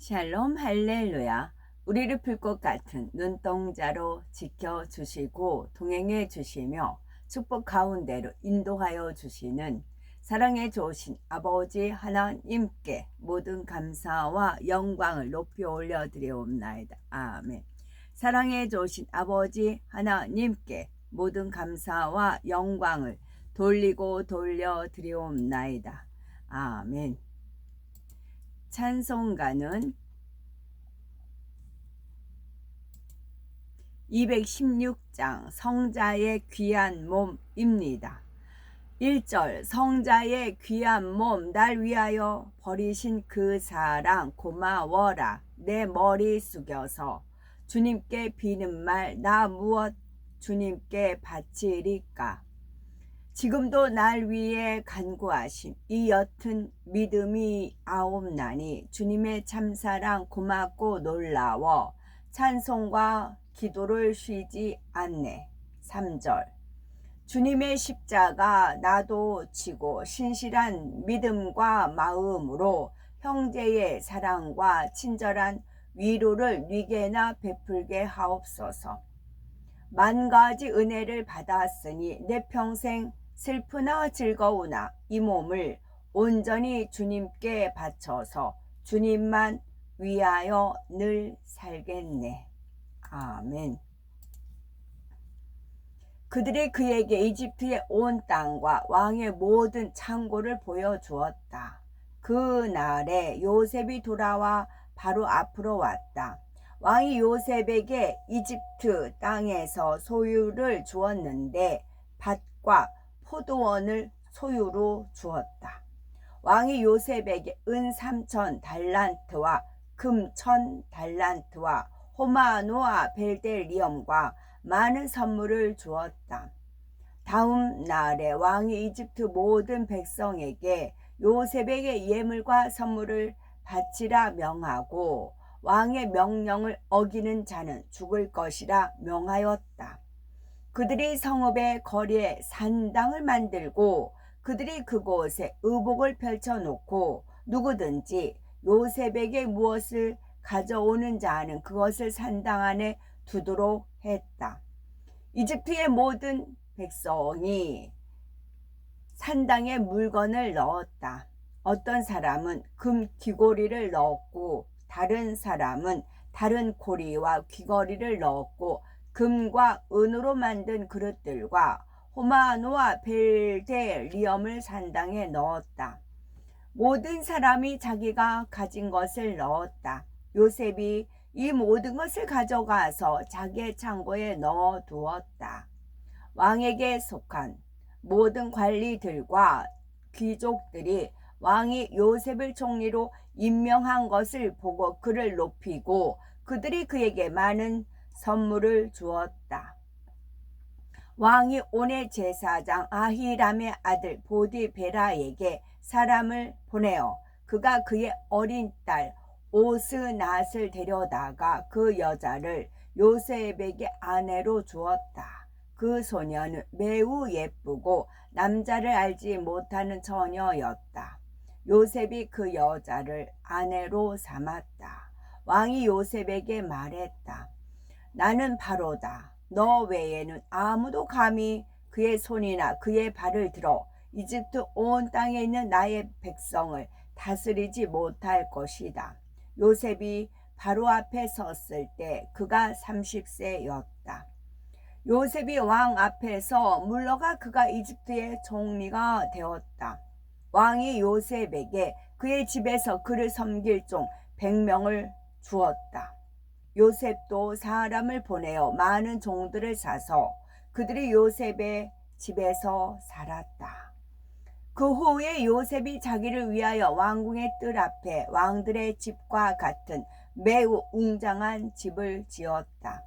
샬롬 할렐루야. 우리를 풀 것 같은 눈동자로 지켜주시고 동행해 주시며 축복 가운데로 인도하여 주시는 사랑에 좋으신 아버지 하나님께 모든 감사와 영광을 높이 올려드리옵나이다. 아멘. 사랑에 좋으신 아버지 하나님께 모든 감사와 영광을 돌리고 돌려드리옵나이다. 아멘. 찬송가는 216장 성자의 귀한 몸입니다. 1절 성자의 귀한 몸 날 위하여 버리신 그 사랑 고마워라. 내 머리 숙여서 주님께 비는 말 나 무엇 주님께 바치리까. 지금도 날 위해 간구하신 이 옅은 믿음이 아옵나니 주님의 참사랑 고맙고 놀라워 찬송과 기도를 쉬지 않네. 3절 주님의 십자가 나도 지고 신실한 믿음과 마음으로 형제의 사랑과 친절한 위로를 네게나 베풀게 하옵소서. 만 가지 은혜를 받았으니 내 평생 슬프나 즐거우나 이 몸을 온전히 주님께 바쳐서 주님만 위하여 늘 살겠네. 아멘. 그들이 그에게 이집트의 온 땅과 왕의 모든 창고를 보여주었다. 그날에 요셉이 돌아와 바로 앞으로 왔다. 왕이 요셉에게 이집트 땅에서 소유를 주었는데 밭과 포도원을 소유로 주었다. 왕이 요셉에게 은 3,000 달란트와 금 1,000 달란트와 호마노아 벨델리엄과 많은 선물을 주었다. 다음 날에 왕이 이집트 모든 백성에게 요셉에게 예물과 선물을 바치라 명하고 왕의 명령을 어기는 자는 죽을 것이라 명하였다. 그들이 성읍의 거리에 산당을 만들고 그들이 그곳에 의복을 펼쳐놓고 누구든지 요셉에게 무엇을 가져오는 자는 그것을 산당 안에 두도록 했다. 이집트의 모든 백성이 산당에 물건을 넣었다. 어떤 사람은 금 귀고리를 넣었고 다른 사람은 다른 고리와 귀걸이를 넣었고 금과 은으로 만든 그릇들과 호마노아 벨델리엄을 산당에 넣었다. 모든 사람이 자기가 가진 것을 넣었다. 요셉이 이 모든 것을 가져가서 자기의 창고에 넣어두었다. 왕에게 속한 모든 관리들과 귀족들이 왕이 요셉을 총리로 임명한 것을 보고 그를 높이고 그들이 그에게 많은 선물을 주었다. 왕이 온의 제사장 아히람의 아들 보디베라에게 사람을 보내어 그가 그의 어린 딸 오스낫을 데려다가 그 여자를 요셉에게 아내로 주었다. 그 소녀는 매우 예쁘고 남자를 알지 못하는 처녀였다. 요셉이 그 여자를 아내로 삼았다. 왕이 요셉에게 말했다. 나는 바로다. 너 외에는 아무도 감히 그의 손이나 그의 발을 들어 이집트 온 땅에 있는 나의 백성을 다스리지 못할 것이다. 요셉이 바로 앞에 섰을 때 그가 30세였다. 요셉이 왕 앞에서 물러가 그가 이집트의 총리가 되었다. 왕이 요셉에게 그의 집에서 그를 섬길 종 100명을 주었다. 요셉도 사람을 보내어 많은 종들을 사서 그들이 요셉의 집에서 살았다. 그 후에 요셉이 자기를 위하여 왕궁의 뜰 앞에 왕들의 집과 같은 매우 웅장한 집을 지었다.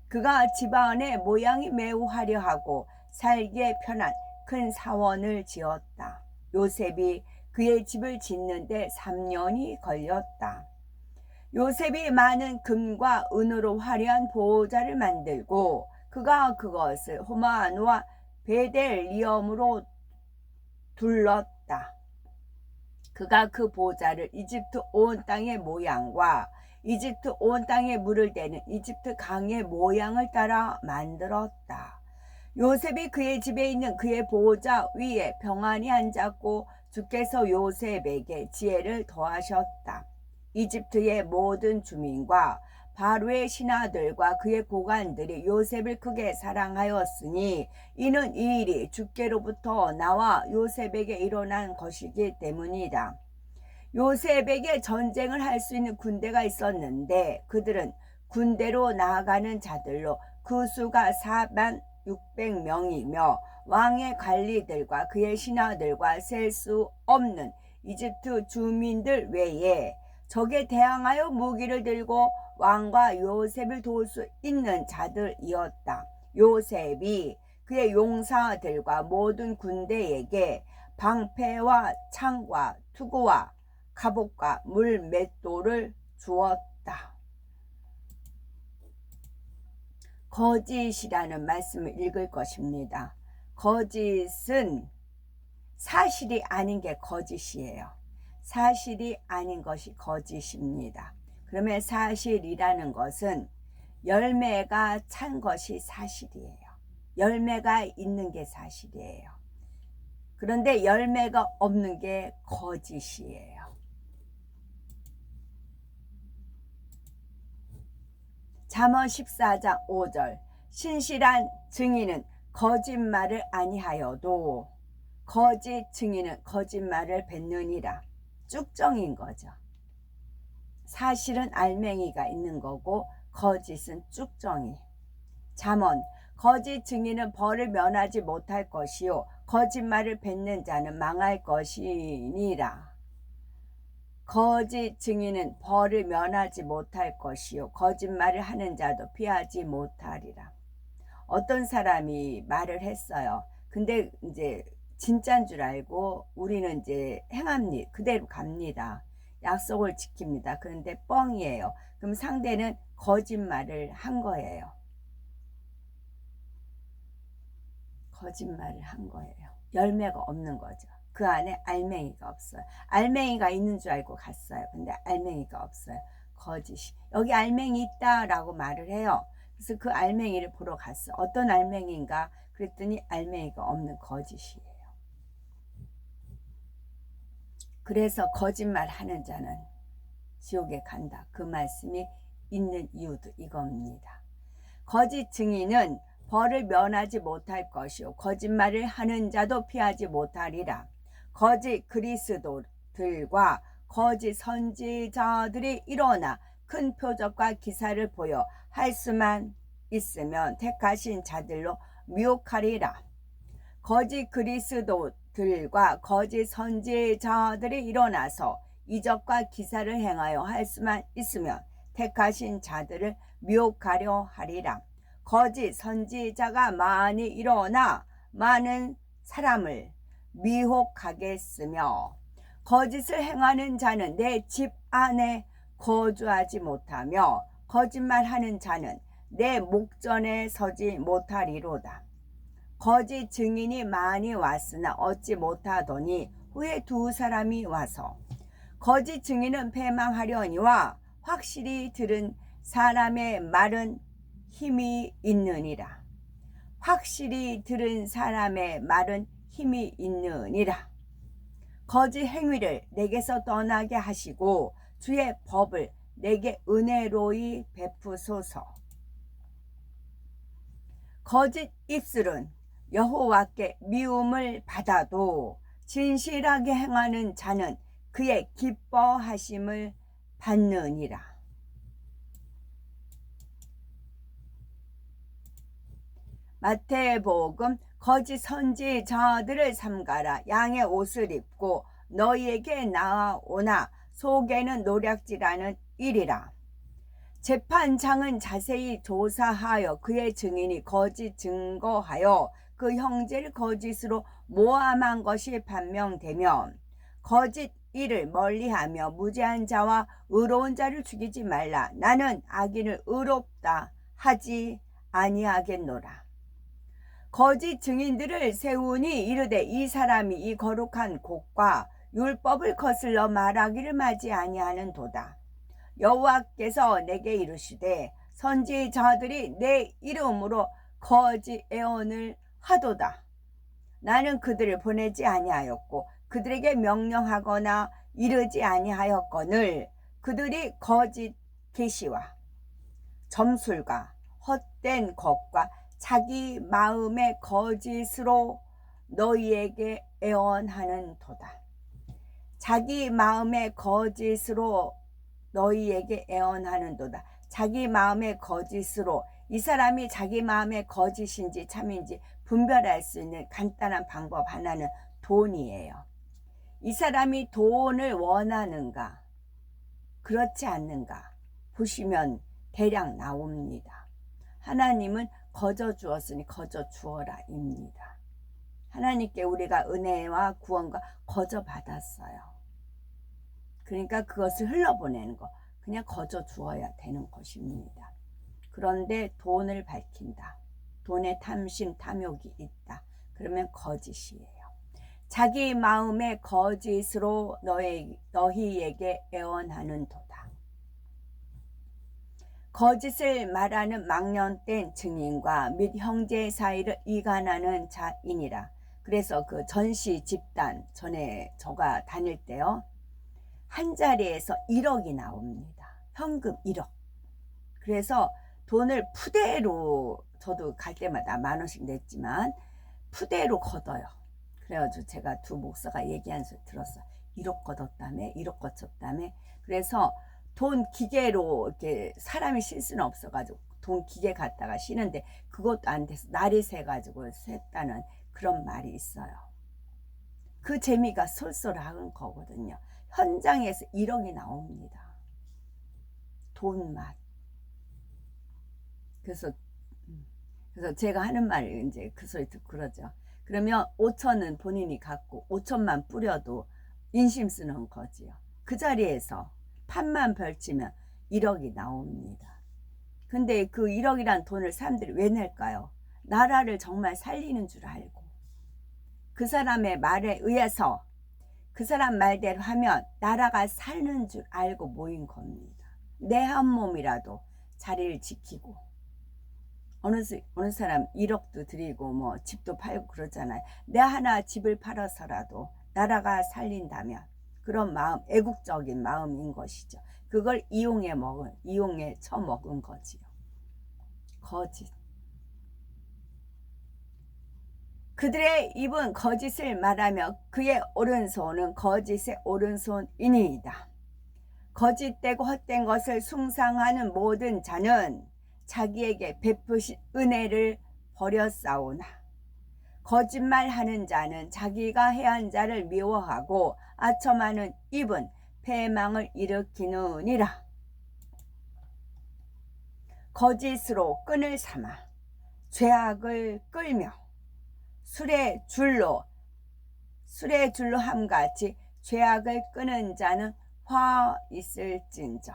그가 집 안의 모양이 매우 화려하고 살기에 편한 큰 사원을 지었다. 요셉이 그의 집을 짓는데 3년이 걸렸다. 요셉이 많은 금과 은으로 화려한 보호자를 만들고 그가 그것을 호마노아 베델리엄으로 둘렀다. 그가 그 보좌를 이집트 온 땅의 모양과 이집트 온 땅에 물을 대는 이집트 강의 모양을 따라 만들었다. 요셉이 그의 집에 있는 그의 보호자 위에 평안히 앉았고 주께서 요셉에게 지혜를 더하셨다. 이집트의 모든 주민과 바로의 신하들과 그의 고관들이 요셉을 크게 사랑하였으니 이는 이 일이 주께로부터 나와 요셉에게 일어난 것이기 때문이다. 요셉에게 전쟁을 할 수 있는 군대가 있었는데 그들은 군대로 나아가는 자들로 그 수가 46,000명이며 왕의 관리들과 그의 신하들과 셀 수 없는 이집트 주민들 외에 적에 대항하여 무기를 들고 왕과 요셉을 도울 수 있는 자들이었다. 요셉이 그의 용사들과 모든 군대에게 방패와 창과 투구와 갑옷과 물맷돌을 주었다. 거짓이라는 말씀을 읽을 것입니다. 거짓은 사실이 아닌 게 거짓이에요. 사실이 아닌 것이 거짓입니다. 그러면 사실이라는 것은 열매가 찬 것이 사실이에요. 열매가 있는 게 사실이에요. 그런데 열매가 없는 게 거짓이에요. 잠언 14장 5절 신실한 증인은 거짓말을 아니하여도 거짓 증인은 거짓말을 뱉느니라. 쭉정인 거죠. 사실은 알맹이가 있는 거고 거짓은 쭉정이. 잠언 거짓 증인은 벌을 면하지 못할 것이요 거짓말을 뱉는 자는 망할 것이니라. 거짓 증인은 벌을 면하지 못할 것이요 거짓말을 하는 자도 피하지 못하리라. 어떤 사람이 말을 했어요. 근데 이제 진짜인 줄 알고 우리는 이제 행합니다. 그대로 갑니다. 약속을 지킵니다. 그런데 뻥이에요. 그럼 상대는 거짓말을 한 거예요. 거짓말을 한 거예요. 열매가 없는 거죠. 그 안에 알맹이가 없어요. 알맹이가 있는 줄 알고 갔어요. 근데 알맹이가 없어요. 거짓이. 여기 알맹이 있다라고 말을 해요. 그래서 그 알맹이를 보러 갔어. 어떤 알맹이인가? 그랬더니 알맹이가 없는 거짓이에요. 그래서 거짓말 하는 자는 지옥에 간다. 그 말씀이 있는 이유도 이겁니다. 거짓 증인은 벌을 면하지 못할 것이요 거짓말을 하는 자도 피하지 못하리라. 거짓 그리스도들과 거짓 선지자들이 일어나 큰 표적과 기사를 보여 할 수만 있으면 택하신 자들로 미혹하리라. 거짓 그리스도들과 거짓 선지자들이 일어나서 이적과 기사를 행하여 할 수만 있으면 택하신 자들을 미혹하려 하리라. 거짓 선지자가 많이 일어나 많은 사람을 미혹하겠으며 거짓을 행하는 자는 내 집 안에 거주하지 못하며 거짓말하는 자는 내 목전에 서지 못하리로다. 거짓 증인이 많이 왔으나 얻지 못하더니 후에 두 사람이 와서 거짓 증인은 패망하려니와 확실히 들은 사람의 말은 힘이 있느니라. 확실히 들은 사람의 말은 힘이 있느니라. 거짓 행위를 내게서 떠나게 하시고 주의 법을 내게 은혜로이 베푸소서. 거짓 입술은 여호와께 미움을 받아도 진실하게 행하는 자는 그의 기뻐하심을 받느니라. 마태복음 거짓 선지자들을 삼가라. 양의 옷을 입고 너희에게 나아오나 속에는 노략질하는 일이라. 재판장은 자세히 조사하여 그의 증인이 거짓 증거하여 그 형제를 거짓으로 모함한 것이 판명되면 거짓 일을 멀리하며 무죄한 자와 의로운 자를 죽이지 말라. 나는 악인을 의롭다 하지 아니하겠노라. 거짓 증인들을 세우니 이르되 이 사람이 이 거룩한 곳과 율법을 거슬러 말하기를 마지 아니하는도다. 여호와께서 내게 이르시되 선지자들이 내 이름으로 거짓 예언을 하도다. 나는 그들을 보내지 아니하였고 그들에게 명령하거나 이르지 아니하였거늘 그들이 거짓 계시와 점술과 헛된 것과 자기 마음의 거짓으로 너희에게 애언하는도다. 자기 마음의 거짓으로 너희에게 애언하는도다. 자기 마음의 거짓으로, 이 사람이 자기 마음의 거짓인지 참인지 분별할 수 있는 간단한 방법 하나는 돈이에요. 이 사람이 돈을 원하는가 그렇지 않는가 보시면 대략 나옵니다. 하나님은 거저 주었으니 거저 주어라 입니다. 하나님께 우리가 은혜와 구원과 거저 받았어요. 그러니까 그것을 흘러보내는 거, 그냥 거저 주어야 되는 것입니다. 그런데 돈을 밝힌다. 돈에 탐심, 탐욕이 있다. 그러면 거짓이에요. 자기 마음의 거짓으로 너희에게 애원하는도다. 거짓을 말하는 망령된 증인과 및 형제 사이를 이간하는 자이니라. 그래서 그 전시 집단 전에 저가 다닐 때요, 한 자리에서 1억이 나옵니다. 현금 1억. 그래서 돈을 푸대로, 저도 갈 때마다 10,000원씩 냈지만 푸대로 걷어요. 그래가지고 제가 두 목사가 얘기한 소리 들었어요. 1억 걷었다며, 1억 걷었다며. 그래서 돈 기계로 이렇게 사람이 쉴 수는 없어가지고 돈 기계 갖다가 쉬는데 그것도 안 돼서 날이 새가지고 샜다는 그런 말이 있어요. 그 재미가 쏠쏠한 거거든요. 현장에서 1억이 나옵니다. 돈 맛. 그래서 제가 하는 말 이제 그 소리 듣고 그러죠. 그러면 5천은 본인이 갖고 5천만 뿌려도 인심 쓰는 거지요. 그 자리에서 판만 벌치면 1억이 나옵니다. 근데 그 1억이란 돈을 사람들이 왜 낼까요? 나라를 정말 살리는 줄 알고, 그 사람의 말에 의해서 그 사람 말대로 하면 나라가 사는 줄 알고 모인 겁니다. 내 한 몸이라도 자리를 지키고, 어느 사람 1억도 드리고 뭐 집도 팔고 그러잖아요. 내 하나 집을 팔아서라도 나라가 살린다면 그런 마음, 애국적인 마음인 것이죠. 그걸 이용해 처먹은 거지요. 거짓. 그들의 입은 거짓을 말하며 그의 오른손은 거짓의 오른손이니이다. 거짓되고 헛된 것을 숭상하는 모든 자는 자기에게 베푸신 은혜를 버렸사오나, 거짓말하는 자는 자기가 해한 자를 미워하고 아첨하는 입은 패망을 일으키느니라. 거짓으로 끈을 삼아 죄악을 끌며 술의 줄로 함같이 죄악을 끄는 자는 화 있을진저.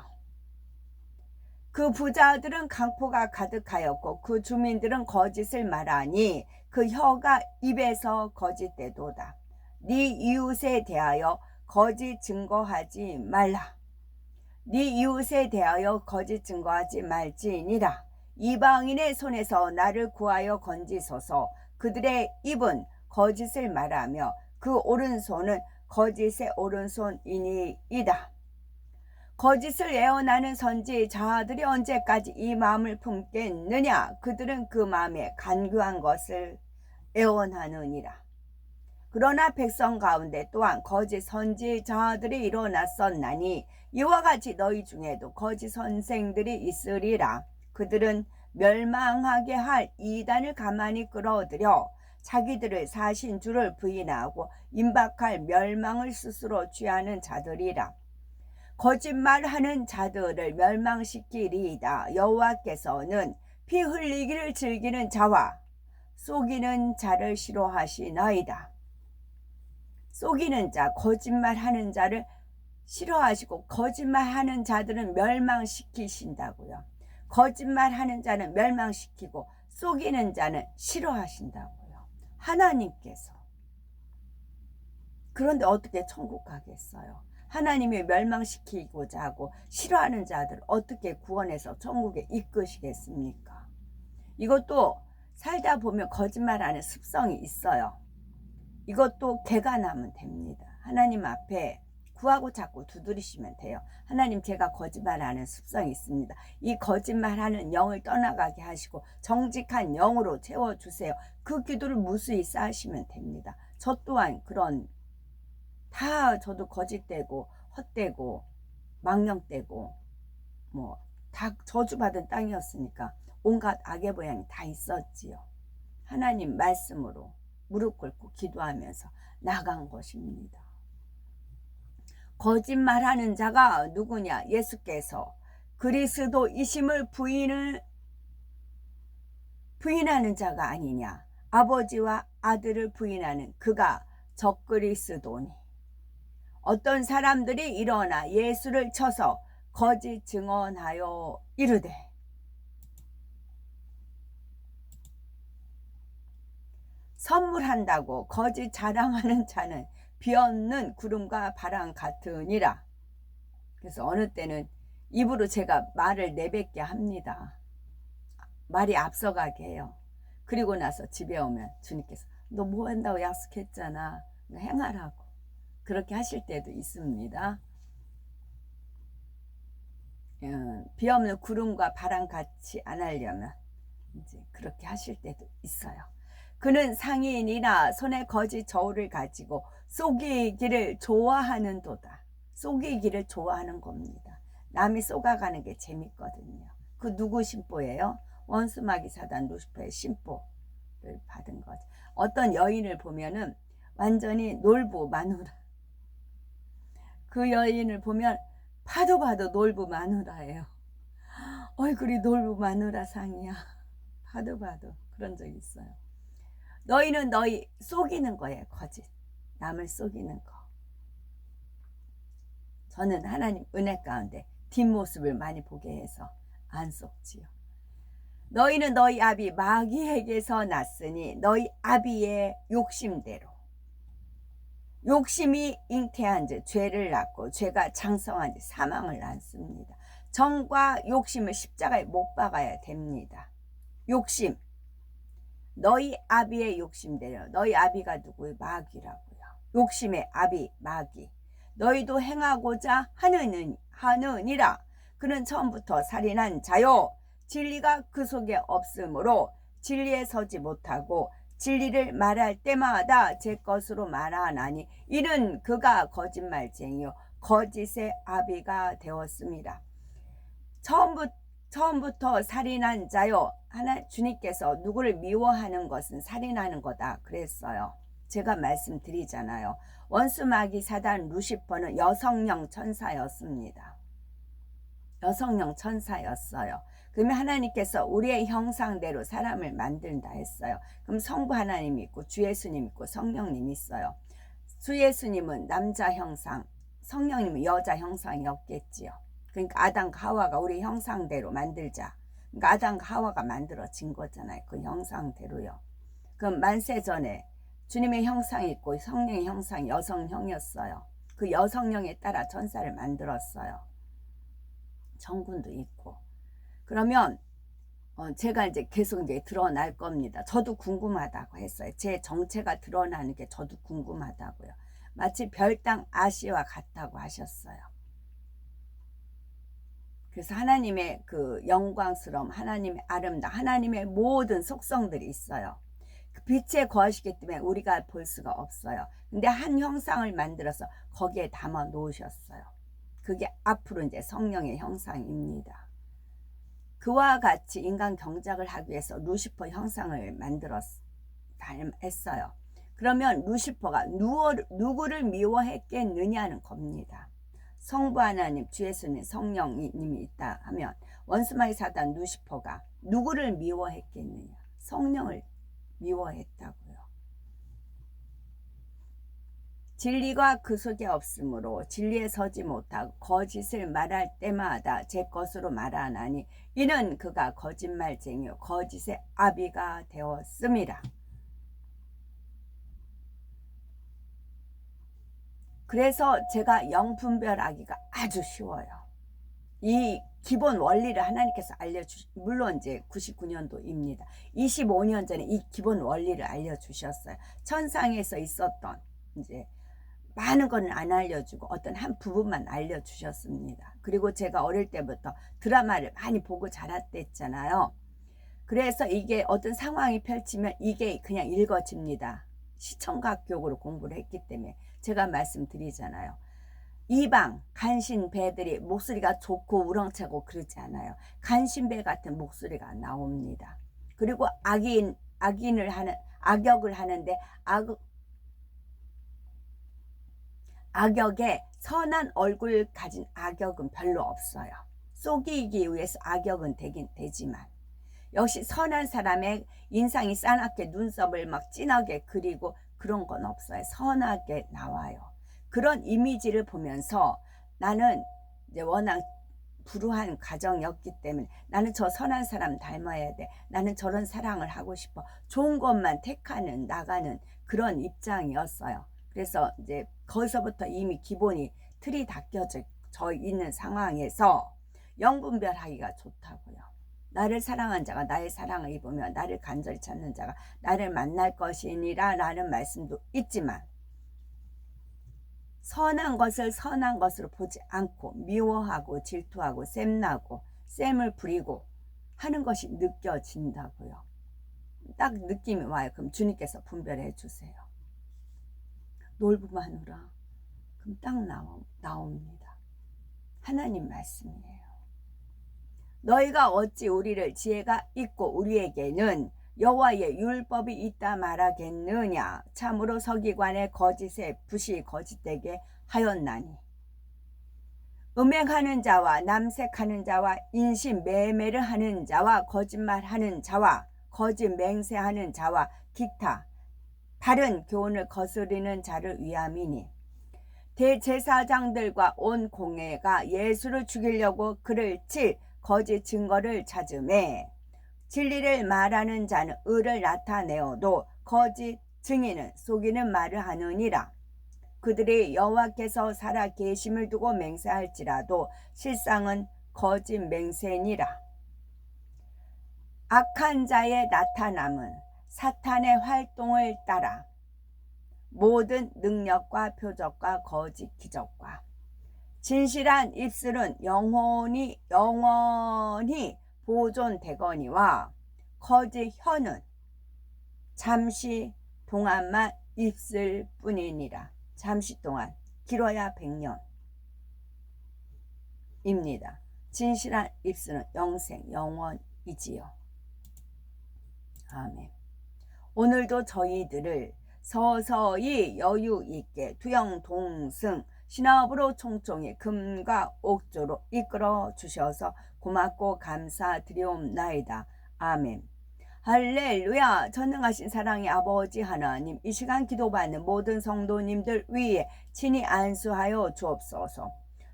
그 부자들은 강포가 가득하였고 그 주민들은 거짓을 말하니 그 혀가 입에서 거짓되도다. 네 이웃에 대하여 거짓 증거하지 말라. 네 이웃에 대하여 거짓 증거하지 말지니라. 이방인의 손에서 나를 구하여 건지소서. 그들의 입은 거짓을 말하며 그 오른손은 거짓의 오른손이니이다. 거짓을 예언하는 선지자들이 언제까지 이 마음을 품겠느냐? 그들은 그 마음에 간교한 것을 예언하느니라. 그러나 백성 가운데 또한 거짓 선지자들이 일어났었나니 이와 같이 너희 중에도 거짓 선생들이 있으리라. 그들은 멸망하게 할 이단을 가만히 끌어들여 자기들을 사신 주를 부인하고 임박할 멸망을 스스로 취하는 자들이라. 거짓말하는 자들을 멸망시키리이다. 여호와께서는 피 흘리기를 즐기는 자와 속이는 자를 싫어하시나이다. 속이는 자, 거짓말하는 자를 싫어하시고 거짓말하는 자들은 멸망시키신다고요. 거짓말하는 자는 멸망시키고 속이는 자는 싫어하신다고요. 하나님께서 그런데 어떻게 천국 가겠어요? 하나님이 멸망시키고자 하고 싫어하는 자들 어떻게 구원해서 천국에 이끄시겠습니까? 이것도 살다 보면 거짓말하는 습성이 있어요. 이것도 개가 나면 됩니다. 하나님 앞에 구하고 자꾸 두드리시면 돼요. 하나님, 제가 거짓말하는 습성이 있습니다. 이 거짓말하는 영을 떠나가게 하시고 정직한 영으로 채워주세요. 그 기도를 무수히 쌓으시면 됩니다. 저 또한 그런 다 저도 거짓되고 헛되고 망령되고 뭐 다 저주받은 땅이었으니까 온갖 악의 모양이 다 있었지요. 하나님 말씀으로 무릎 꿇고 기도하면서 나간 것입니다. 거짓말하는 자가 누구냐? 예수께서 그리스도이심을 부인하는 자가 아니냐? 아버지와 아들을 부인하는 그가 적그리스도니. 어떤 사람들이 일어나 예수를 쳐서 거짓 증언하여 이르되 선물한다고 거짓 자랑하는 자는 비없는 구름과 바람 같으니라. 그래서 어느 때는 입으로 제가 말을 내뱉게 합니다. 말이 앞서가게 해요. 그리고 나서 집에 오면 주님께서 너 뭐 한다고 약속했잖아. 행하라고. 그렇게 하실 때도 있습니다. 비없는 구름과 바람 같이 안 하려면 이제 그렇게 하실 때도 있어요. 그는 상인이나 손에 거짓 저울을 가지고 속이기를 좋아하는도다. 속이기를 좋아하는 겁니다. 남이 속아가는 게 재밌거든요. 그 누구 심보예요? 원수마귀 사단 루시퍼의 심보를 받은 거죠. 어떤 여인을 보면은 완전히 놀부 마누라. 그 여인을 보면 봐도 놀부 마누라예요. 얼굴이 놀부 마누라 상이야. 봐도 그런 적 있어요. 너희는 너희 속이는 거예요. 거짓. 남을 속이는 거. 저는 하나님 은혜 가운데 뒷모습을 많이 보게 해서 안 속지요. 너희는 너희 아비 마귀에게서 났으니 너희 아비의 욕심대로. 욕심이 잉태한 즉 죄를 낳고 죄가 장성한 즉 사망을 낳습니다. 정과 욕심을 십자가에 못 박아야 됩니다. 욕심. 너희 아비의 욕심대로. 너희 아비가 누구예요? 마귀라고요. 욕심의 아비 마귀. 너희도 행하고자 하느니라. 그는 처음부터 살인한 자요. 진리가 그 속에 없으므로 진리에 서지 못하고 진리를 말할 때마다 제 것으로 말하나니 이는 그가 거짓말쟁이요 거짓의 아비가 되었습니다. 처음부터 살인한 자요. 주님께서 누구를 미워하는 것은 살인하는 거다 그랬어요. 제가 말씀드리잖아요. 원수마귀 사단 루시퍼는 여성령 천사였습니다. 여성령 천사였어요. 그러면 하나님께서 우리의 형상대로 사람을 만든다 했어요. 그럼 성부 하나님 있고 주 예수님 있고 성령님 있어요. 주 예수님은 남자 형상, 성령님은 여자 형상이었겠지요. 그러니까 아담과 하와가 우리 형상대로 만들자. 그러니까 아담과 하와가 만들어진 거잖아요. 그 형상대로요. 그럼 만세 전에 주님의 형상이 있고 성령의 형상이 여성형이었어요. 그 여성형에 따라 천사를 만들었어요. 정군도 있고. 그러면 제가 이제 계속 이제 드러날 겁니다. 저도 궁금하다고 했어요. 제 정체가 드러나는 게 저도 궁금하다고요. 마치 별당 아시와 같다고 하셨어요. 그래서 하나님의 그 영광스러움, 하나님의 아름다움, 하나님의 모든 속성들이 있어요. 그 빛에 거하시기 때문에 우리가 볼 수가 없어요. 근데 한 형상을 만들어서 거기에 담아 놓으셨어요. 그게 앞으로 이제 성령의 형상입니다. 그와 같이 인간 경작을 하기 위해서 루시퍼 형상을 했어요. 그러면 루시퍼가 누구를 미워했겠느냐는 겁니다. 성부 하나님, 주 예수님, 성령님이 있다 하면 원수마귀 사단 루시퍼가 누구를 미워했겠느냐? 성령을 미워했다고요. 진리가 그 속에 없으므로 진리에 서지 못하고 거짓을 말할 때마다 제 것으로 말하나니 이는 그가 거짓말쟁이요 거짓의 아비가 되었습니다. 그래서 제가 영분별하기가 아주 쉬워요. 이 기본 원리를 하나님께서 물론 이제 99년도입니다. 25년 전에 이 기본 원리를 알려주셨어요. 천상에서 있었던 이제 많은 건 안 알려주고 어떤 한 부분만 알려주셨습니다. 그리고 제가 어릴 때부터 드라마를 많이 보고 자랐댔잖아요. 그래서 이게 어떤 상황이 펼치면 이게 그냥 읽어집니다. 시청각 교육으로 공부를 했기 때문에 제가 말씀드리잖아요. 이방 간신배들이 목소리가 좋고 우렁차고 그러지 않아요. 간신배 같은 목소리가 나옵니다. 그리고 악역을 하는데 악역에 선한 얼굴 가진 악역은 별로 없어요. 속이기 위해서 악역은 되긴 되지만 역시 선한 사람의 인상이 싸납게 눈썹을 막 진하게 그리고 그런 건 없어요. 선하게 나와요. 그런 이미지를 보면서 나는 이제 워낙 불우한 가정이었기 때문에 나는 저 선한 사람 닮아야 돼. 나는 저런 사랑을 하고 싶어. 좋은 것만 택하는 나가는 그런 입장이었어요. 그래서 이제 거기서부터 이미 기본이 틀이 닦여져 있는 상황에서 영분별하기가 좋다고요. 나를 사랑한 자가 나의 사랑을 입으며 나를 간절히 찾는 자가 나를 만날 것이니라 라는 말씀도 있지만 선한 것을 선한 것으로 보지 않고 미워하고 질투하고 셈나고 셈을 부리고 하는 것이 느껴진다고요. 딱 느낌이 와요. 그럼 주님께서 분별해 주세요. 놀부마누라. 그럼 딱 나옵니다. 하나님 말씀이에요. 너희가 어찌 우리를 지혜가 있고 우리에게는 여호와의 율법이 있다 말하겠느냐. 참으로 서기관의 거짓에 붓이 거짓되게 하였나니 음행하는 자와 남색하는 자와 인신 매매를 하는 자와 거짓말하는 자와 거짓 맹세하는 자와 기타 다른 교훈을 거스리는 자를 위함이니 대제사장들과 온 공회가 예수를 죽이려고 그를 칠 거짓 증거를 찾음에 진리를 말하는 자는 의를 나타내어도 거짓 증인은 속이는 말을 하느니라. 그들이 여호와께서 살아 계심을 두고 맹세할지라도 실상은 거짓 맹세니라. 악한 자의 나타남은 사탄의 활동을 따라 모든 능력과 표적과 거짓 기적과 진실한 입술은 영원히 보존되거니와 거짓 혀는 잠시 동안만 있을 뿐이니라. 잠시 동안 길어야 100년입니다. 진실한 입술은 영생 영원이지요. 아멘. 오늘도 저희들을 서서히 여유 있게 두영동승 신업으로 총총히 금과 옥조로 이끌어 주셔서 고맙고 감사드리옵나이다. 아멘. 할렐루야. 전능하신 사랑의 아버지 하나님, 이 시간 기도받는 모든 성도님들 위에 친히 안수하여 주옵소서.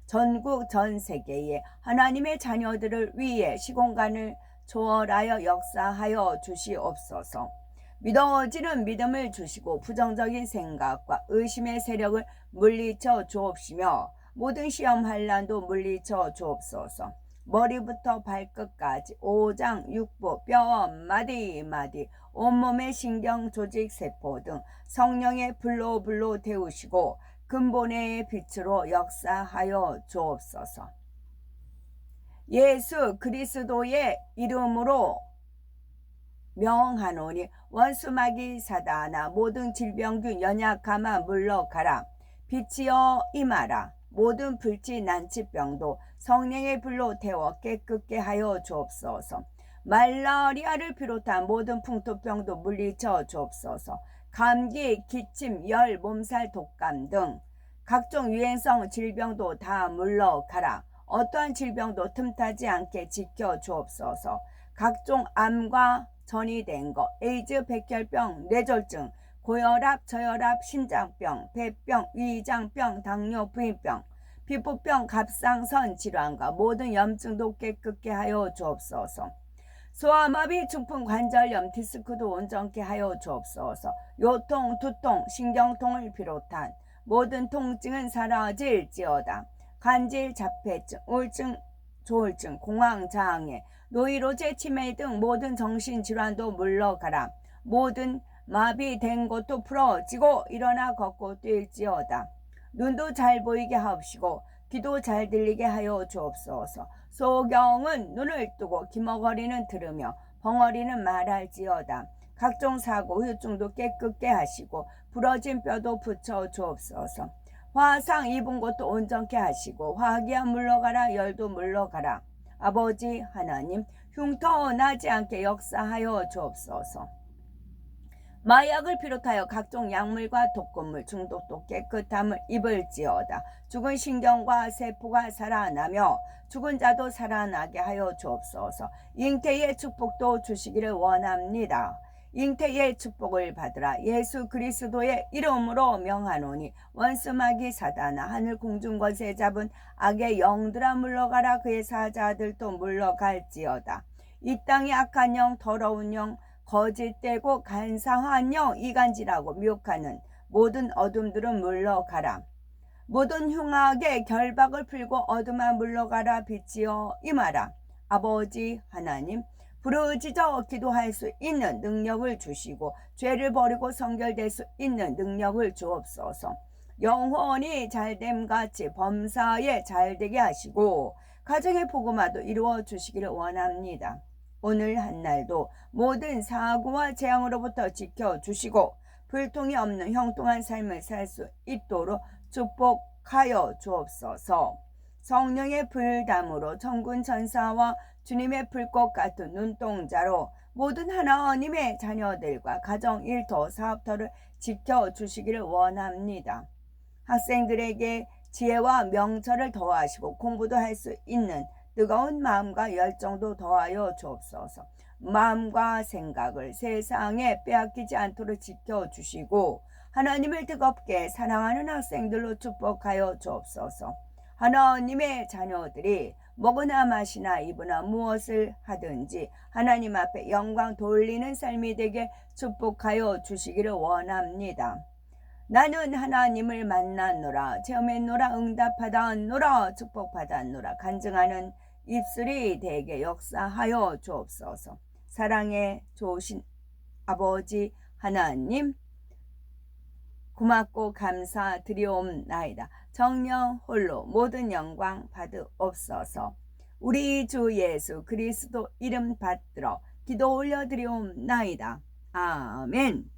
전국 전 세계에 하나님의 자녀들을 위해 시공간을 초월하여 역사하여 주시옵소서. 믿어지는 믿음을 주시고 부정적인 생각과 의심의 세력을 물리쳐 주옵시며 모든 시험 환난도 물리쳐 주옵소서. 머리부터 발끝까지 오장 육부 뼈 마디 온몸의 신경 조직 세포 등 성령의 불로 데우시고 근본의 빛으로 역사하여 주옵소서. 예수 그리스도의 이름으로 명하노니 원수마귀 사단아 모든 질병균 연약함아 물러가라. 빛이여 임하라. 모든 불치 난치병도 성령의 불로 태워 깨끗게 하여 주옵소서. 말라리아를 비롯한 모든 풍토병도 물리쳐 주옵소서. 감기, 기침, 열, 몸살, 독감 등 각종 유행성 질병도 다 물러가라. 어떠한 질병도 틈타지 않게 지켜 주옵소서. 각종 암과 전이된 것, 에이즈, 백혈병, 뇌졸중, 고혈압, 저혈압, 심장병, 배병, 위장병, 당뇨, 부인병, 피부병, 갑상선 질환과 모든 염증도 깨끗게 하여 주옵소서. 소아마비, 중풍, 관절염, 디스크도 온전케 하여 주옵소서. 요통, 두통, 신경통을 비롯한 모든 통증은 사라질지어다. 간질, 자폐증, 우울증, 조울증, 공황, 장애, 노이로제, 치매 등 모든 정신질환도 물러가라. 모든 마비된 것도 풀어지고 일어나 걷고 뛸지어다. 눈도 잘 보이게 하옵시고 귀도 잘 들리게 하여 주옵소서. 소경은 눈을 뜨고 기머거리는 들으며 벙어리는 말할지어다. 각종 사고, 후유증도 깨끗게 하시고 부러진 뼈도 붙여 주옵소서. 화상 입은 것도 온전케 하시고 화기야 물러가라, 열도 물러가라. 아버지 하나님, 흉터 나지 않게 역사하여 주옵소서. 마약을 비롯하여 각종 약물과 독극물 중독도 깨끗함을 입을지어다. 죽은 신경과 세포가 살아나며 죽은 자도 살아나게 하여 주옵소서. 잉태의 축복도 주시기를 원합니다. 잉태의 축복을 받으라. 예수 그리스도의 이름으로 명하노니 원수 마귀 사단아, 하늘 공중 권세 잡은 악의 영들아 물러가라. 그의 사자들도 물러갈지어다. 이 땅의 악한 영, 더러운 영, 거짓되고 간사한 영, 이간질하고 미혹하는 모든 어둠들은 물러가라. 모든 흉악의 결박을 풀고 어둠아 물러가라. 빛이여 임하라. 아버지 하나님, 부르짖어 기도할 수 있는 능력을 주시고 죄를 버리고 성결될 수 있는 능력을 주옵소서. 영혼이 잘됨같이 범사에 잘되게 하시고 가정의 복음화도 이루어 주시기를 원합니다. 오늘 한날도 모든 사고와 재앙으로부터 지켜주시고 불통이 없는 형통한 삶을 살 수 있도록 축복하여 주옵소서. 성령의 불담으로 천군 천사와 주님의 불꽃 같은 눈동자로 모든 하나님의 자녀들과 가정 일터 사업터를 지켜주시기를 원합니다. 학생들에게 지혜와 명철을 더하시고 공부도 할 수 있는 뜨거운 마음과 열정도 더하여 주옵소서. 마음과 생각을 세상에 빼앗기지 않도록 지켜주시고 하나님을 뜨겁게 사랑하는 학생들로 축복하여 주옵소서. 하나님의 자녀들이 먹으나 마시나 입으나 무엇을 하든지 하나님 앞에 영광 돌리는 삶이 되게 축복하여 주시기를 원합니다. 나는 하나님을 만났노라, 체험했노라, 응답받았노라, 축복받았노라, 간증하는 입술이 되게 역사하여 주옵소서. 사랑에 좋으신 아버지 하나님, 고맙고 감사드리옵나이다. 정령 홀로 모든 영광 받으옵소서. 우리 주 예수 그리스도 이름 받들어 기도 올려드리옵나이다. 아멘.